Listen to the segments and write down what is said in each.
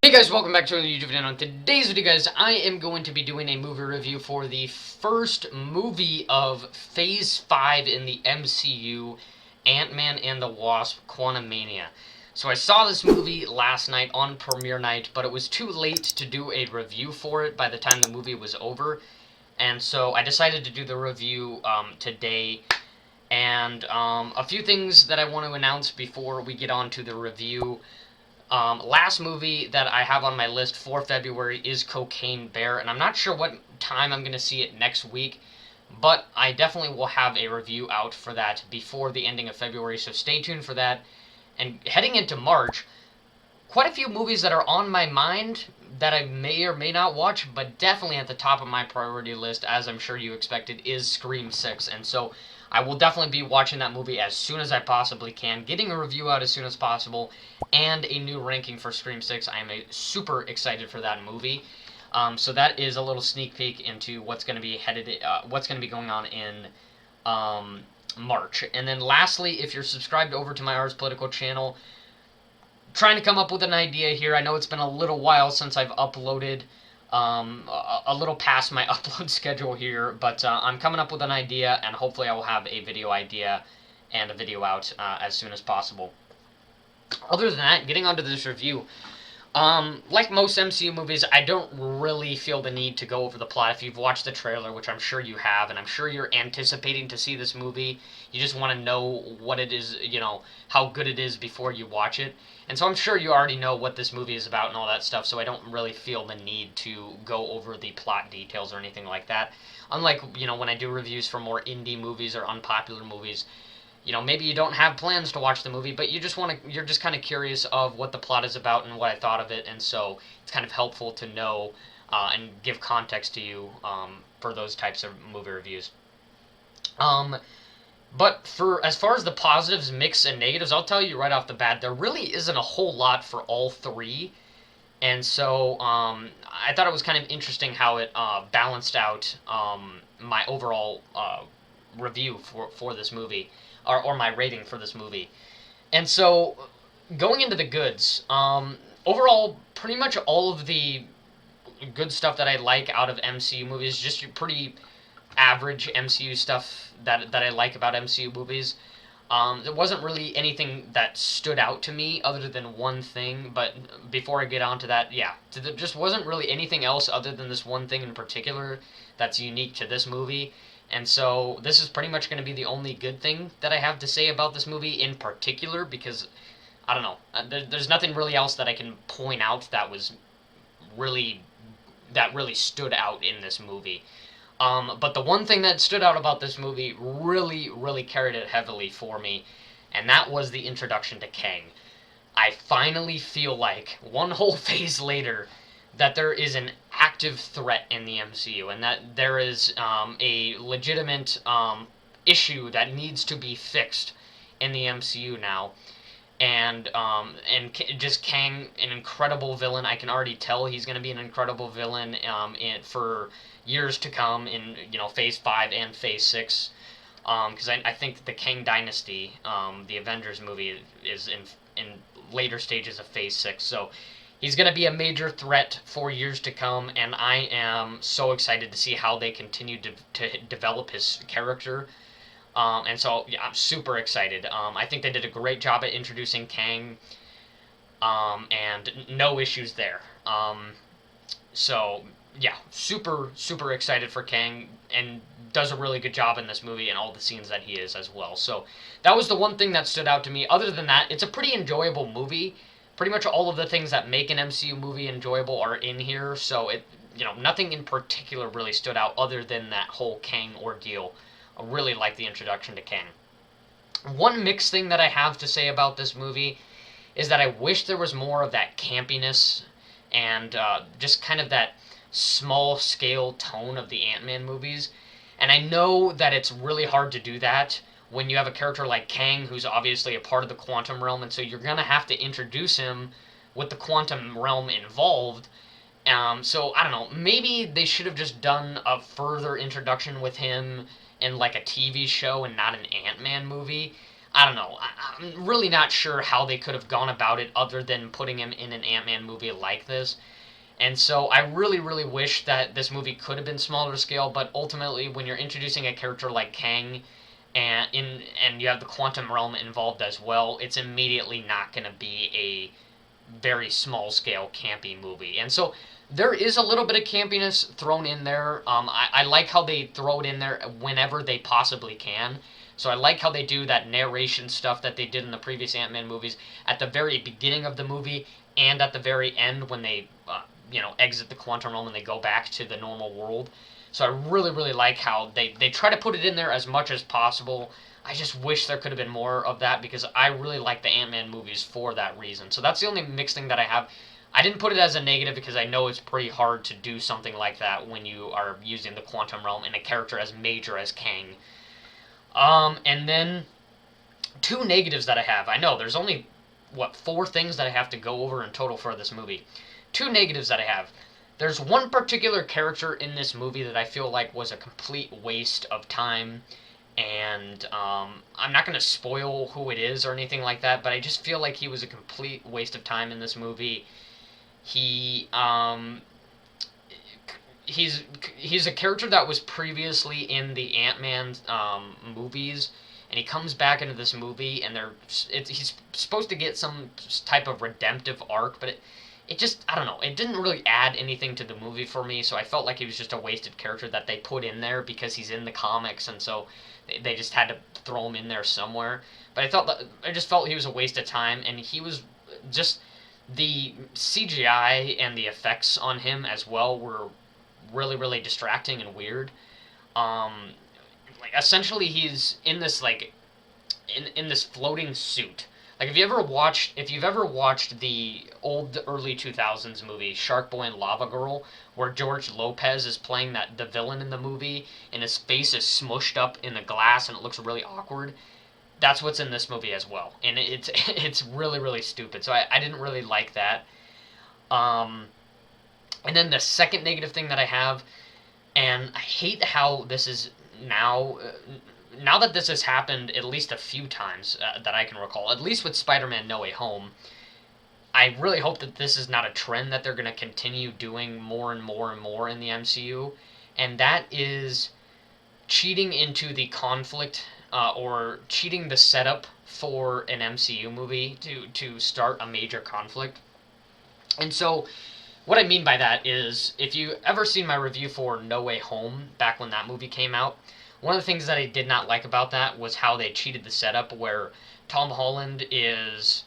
Hey guys, welcome back to another YouTube video. On today's video, guys, I am going to be doing a movie review for the first movie of Phase 5 in the MCU, Ant-Man and the Wasp: Quantumania. So I saw this movie last night on premiere night, but it was too late to do a review for it by the time the movie was over. And so I decided to do the review today. And a few things that I want to announce before we get on to the review. Last movie that I have on my list for February is Cocaine Bear, and I'm not sure what time I'm going to see it next week, but I definitely will have a review out for that before the ending of February, so stay tuned for that. And heading into March, quite a few movies that are on my mind that I may or may not watch, but definitely at the top of my priority list, as I'm sure you expected, is Scream 6, and so I will definitely be watching that movie as soon as I possibly can, getting a review out as soon as possible, and a new ranking for Scream 6. I am super excited for that movie. So that is a little sneak peek into what's going to be what's going to be going on in March. And then lastly, if you're subscribed over to my Ars Political channel, trying to come up with an idea here. I know it's been a little while since I've uploaded, a little past my upload schedule here, but I'm coming up with an idea, and hopefully I will have a video idea and a video out as soon as possible. Other than that, getting onto this review, like most MCU movies, I don't really feel the need to go over the plot. If you've watched the trailer, which I'm sure you have, and I'm sure you're anticipating to see this movie, you just want to know what it is, how good it is before you watch it. And so I'm sure you already know what this movie is about and all that stuff, so I don't really feel the need to go over the plot details or anything like that. Unlike, when I do reviews for more indie movies or unpopular movies, maybe you don't have plans to watch the movie, but you're just kind of curious of what the plot is about and what I thought of it, and so it's kind of helpful to know and give context to you for those types of movie reviews. But for as far as the positives, mix, and negatives, I'll tell you right off the bat, there really isn't a whole lot for all three. And so I thought it was kind of interesting how it balanced out my overall review for this movie, or my rating for this movie. And so going into the goods, overall, pretty much all of the good stuff that I like out of MCU movies, just pretty average MCU stuff that I like about MCU movies. There wasn't really anything that stood out to me other than one thing, but before I get on to that, yeah, there just wasn't really anything else other than this one thing in particular that's unique to this movie. And so this is pretty much going to be the only good thing that I have to say about this movie in particular, because, I don't know, there's nothing really else that I can point out that really stood out in this movie. But the one thing that stood out about this movie really, really carried it heavily for me, and that was the introduction to Kang. I finally feel like, one whole phase later, that there is an active threat in the MCU, and that there is a legitimate issue that needs to be fixed in the MCU now. And just Kang, an incredible villain. I can already tell he's going to be an incredible villain for years to come in Phase 5 and Phase 6. Because I think that the Kang Dynasty, the Avengers movie, is in later stages of Phase 6. So he's going to be a major threat for years to come, and I am so excited to see how they continue to develop his character. And so, yeah, I'm super excited. I think they did a great job at introducing Kang, and no issues there. So, yeah, super, super excited for Kang, and does a really good job in this movie and all the scenes that he is as well. So, that was the one thing that stood out to me. Other than that, it's a pretty enjoyable movie. Pretty much all of the things that make an MCU movie enjoyable are in here, so nothing in particular really stood out other than that whole Kang ordeal. I really like the introduction to Kang. One mixed thing that I have to say about this movie is that I wish there was more of that campiness and just kind of that small-scale tone of the Ant-Man movies. And I know that it's really hard to do that when you have a character like Kang, who's obviously a part of the quantum realm, and so you're going to have to introduce him with the quantum realm involved. So, I don't know, maybe they should have just done a further introduction with him in like a TV show and not an Ant-Man movie. I don't know. I'm really not sure how they could have gone about it other than putting him in an Ant-Man movie like this. And so I really, really wish that this movie could have been smaller scale, but ultimately, when you're introducing a character like Kang, and you have the quantum realm involved as well, it's immediately not going to be a very small scale campy movie. And so there is a little bit of campiness thrown in there. I like how they throw it in there whenever they possibly can. So I like how they do that narration stuff that they did in the previous Ant-Man movies at the very beginning of the movie and at the very end when they exit the quantum realm and they go back to the normal world. So I really, really like how they try to put it in there as much as possible. I just wish there could have been more of that because I really like the Ant-Man movies for that reason. So that's the only mixed thing that I have. I didn't put it as a negative because I know it's pretty hard to do something like that when you are using the quantum realm and a character as major as Kang. And then two negatives that I have. I know there's only, four things that I have to go over in total for this movie. Two negatives that I have. There's one particular character in this movie that I feel like was a complete waste of time, and I'm not going to spoil who it is or anything like that, but I just feel like he was a complete waste of time in this movie. He he's a character that was previously in the Ant-Man movies, and he comes back into this movie, and he's supposed to get some type of redemptive arc, but it just, I don't know, it didn't really add anything to the movie for me, so I felt like he was just a wasted character that they put in there because he's in the comics, and so they just had to throw him in there somewhere. But I just felt he was a waste of time, and he was just, the CGI and the effects on him as well were really, really distracting and weird. Like, essentially he's in this, like, in this floating suit. Like, if you've ever watched the old early 2000s movie Shark Boy and Lava Girl, where George Lopez is playing the villain in the movie, and his face is smushed up in the glass and it looks really awkward, that's what's in this movie as well, and it's really, really stupid. So I didn't really like that. And then the second negative thing that I have, and I hate how this is now. Now that this has happened at least a few times that I can recall, at least with Spider-Man No Way Home, I really hope that this is not a trend that they're going to continue doing more and more and more in the MCU, and that is cheating into the conflict or cheating the setup for an MCU movie to start a major conflict. And so what I mean by that is, if you ever seen my review for No Way Home back when that movie came out, one of the things that I did not like about that was how they cheated the setup, where Tom Holland is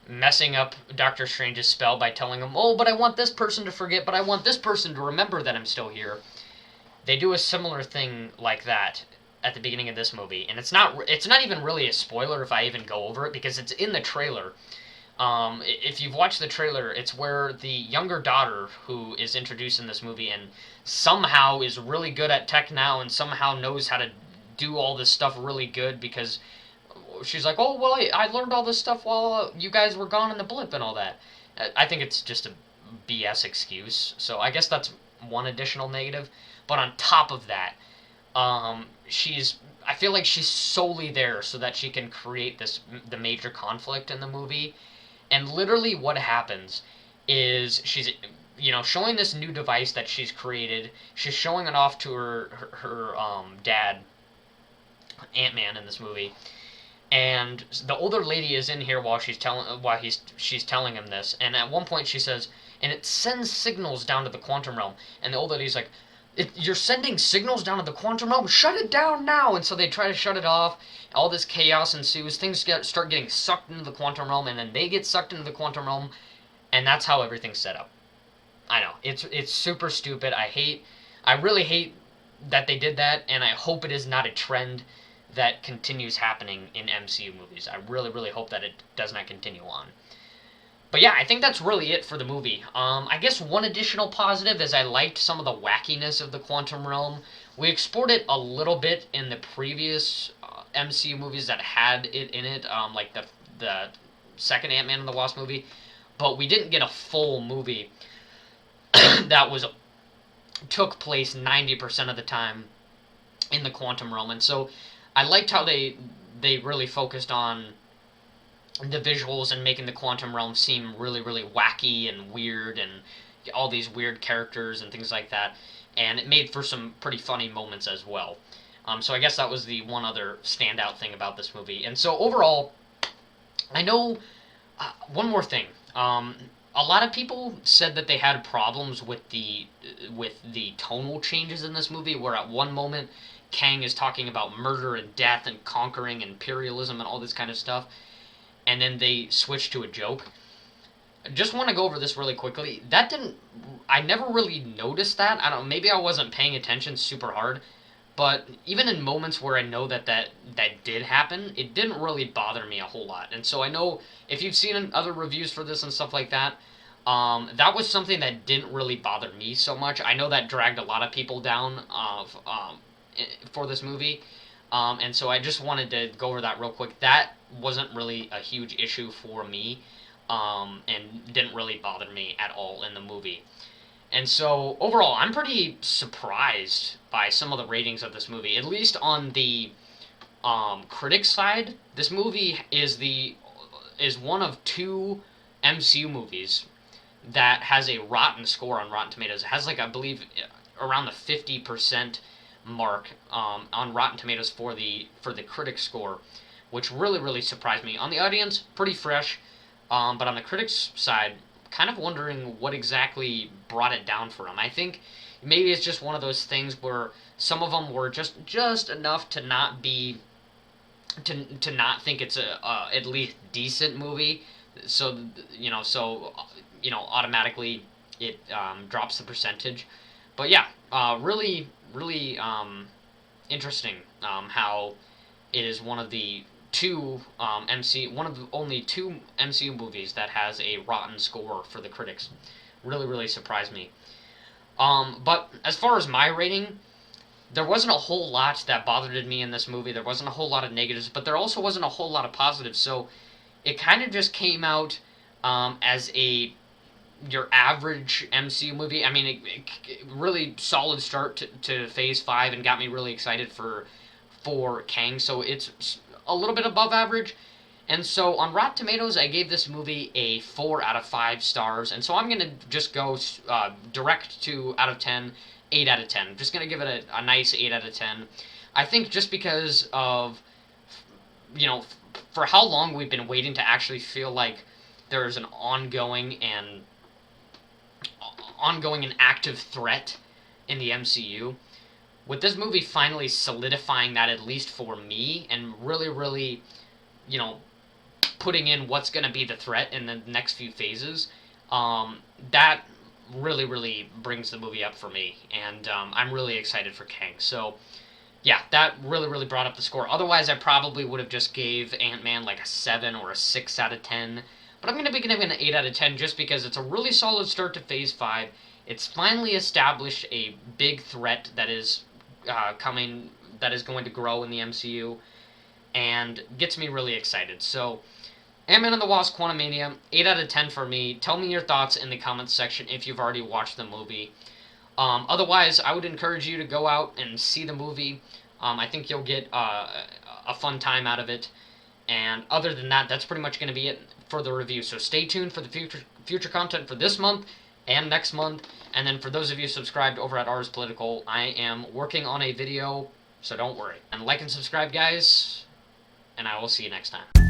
messing up Doctor Strange's spell by telling him, oh, but I want this person to forget, but I want this person to remember that I'm still here. They do a similar thing like that at the beginning of this movie, and it's not even really a spoiler if I even go over it, because it's in the trailer. If you've watched the trailer, it's where the younger daughter who is introduced in this movie and somehow is really good at tech now and somehow knows how to do all this stuff really good because she's like, oh, well, I learned all this stuff while you guys were gone in the blip and all that. I think it's just a BS excuse, so I guess that's one additional negative. But on top of that, I feel like she's solely there so that she can create the major conflict in the movie. And literally what happens is she's, showing this new device that she's created. She's showing it off to her dad, Ant-Man, in this movie. And the older lady is in here while she's telling him this. And at one point she says, and it sends signals down to the quantum realm. And the old lady's like, you're sending signals down to the quantum realm? Shut it down now! And so they try to shut it off. All this chaos ensues. Things start getting sucked into the quantum realm, and then they get sucked into the quantum realm, and that's how everything's set up. I know. It's super stupid. I really hate that they did that, and I hope it is not a trend that continues happening in MCU movies. I really, really hope that it does not continue on. But yeah, I think that's really it for the movie. I guess one additional positive is I liked some of the wackiness of the quantum realm. We explored it a little bit in the previous MCU movies that had it in it, like the second Ant-Man and the Wasp movie, but we didn't get a full movie that took place 90% of the time in the quantum realm. And so I liked how they they really focused on the visuals and making the quantum realm seem really, really wacky and weird, and all these weird characters and things like that. And it made for some pretty funny moments as well. So I guess that was the one other standout thing about this movie. And so overall, I know one more thing. A lot of people said that they had problems with the tonal changes in this movie, where at one moment Kang is talking about murder and death and conquering imperialism and all this kind of stuff, and then they switch to a joke. I just want to go over this really quickly. That didn't. I never really noticed that. I don't know. Maybe I wasn't paying attention super hard. But even in moments where I know that did happen, it didn't really bother me a whole lot. And so I know if you've seen other reviews for this and stuff like that, that was something that didn't really bother me so much. I know that dragged a lot of people down for this movie. And so I just wanted to go over that real quick. That wasn't really a huge issue for me, and didn't really bother me at all in the movie. And so, overall, I'm pretty surprised by some of the ratings of this movie. At least on the critics side, this movie is one of two MCU movies that has a rotten score on Rotten Tomatoes. It has, like, I believe, around the 50% mark on Rotten Tomatoes for the critic score, which really, really surprised me. On the audience, pretty fresh, but on the critics side, kind of wondering what exactly brought it down for him. I think maybe it's just one of those things where some of them were just enough to not be to not think it's a at least decent movie. So automatically it drops the percentage. But yeah, really interesting how it is one of the only two MCU movies that has a rotten score for the critics. Really, really surprised me. But as far as my rating, there wasn't a whole lot that bothered me in this movie. There wasn't a whole lot of negatives, but there also wasn't a whole lot of positives. So it kind of just came out as your average MCU movie. I mean, it really solid start to Phase 5 and got me really excited for Kang. So it's a little bit above average. And so on Rotten Tomatoes, I gave this movie a 4 out of 5 stars. And so I'm going to just go direct to out of 10, 8 out of 10. I'm just going to give it a nice 8 out of 10. I think just because of, for how long we've been waiting to actually feel like there's an ongoing and active threat in the MCU. With this movie finally solidifying that, at least for me, and really, really, putting in what's going to be the threat in the next few phases, that really, really brings the movie up for me. And I'm really excited for Kang. So, yeah, that really, really brought up the score. Otherwise, I probably would have just gave Ant-Man like a 7 or a 6 out of 10. But I'm going to be giving it an 8 out of 10 just because it's a really solid start to Phase 5. It's finally established a big threat that is coming, that is going to grow in the MCU, and gets me really excited. So, Ant-Man and the Wasp: Quantumania, 8 out of 10 for me. Tell me your thoughts in the comments section if you've already watched the movie. Otherwise, I would encourage you to go out and see the movie. I think you'll get a fun time out of it. And other than that, that's pretty much going to be it for the review. So stay tuned for the future content for this month and next month. And then for those of you subscribed over at Ars Political, I am working on a video, so don't worry. And like and subscribe, guys, and I will see you next time.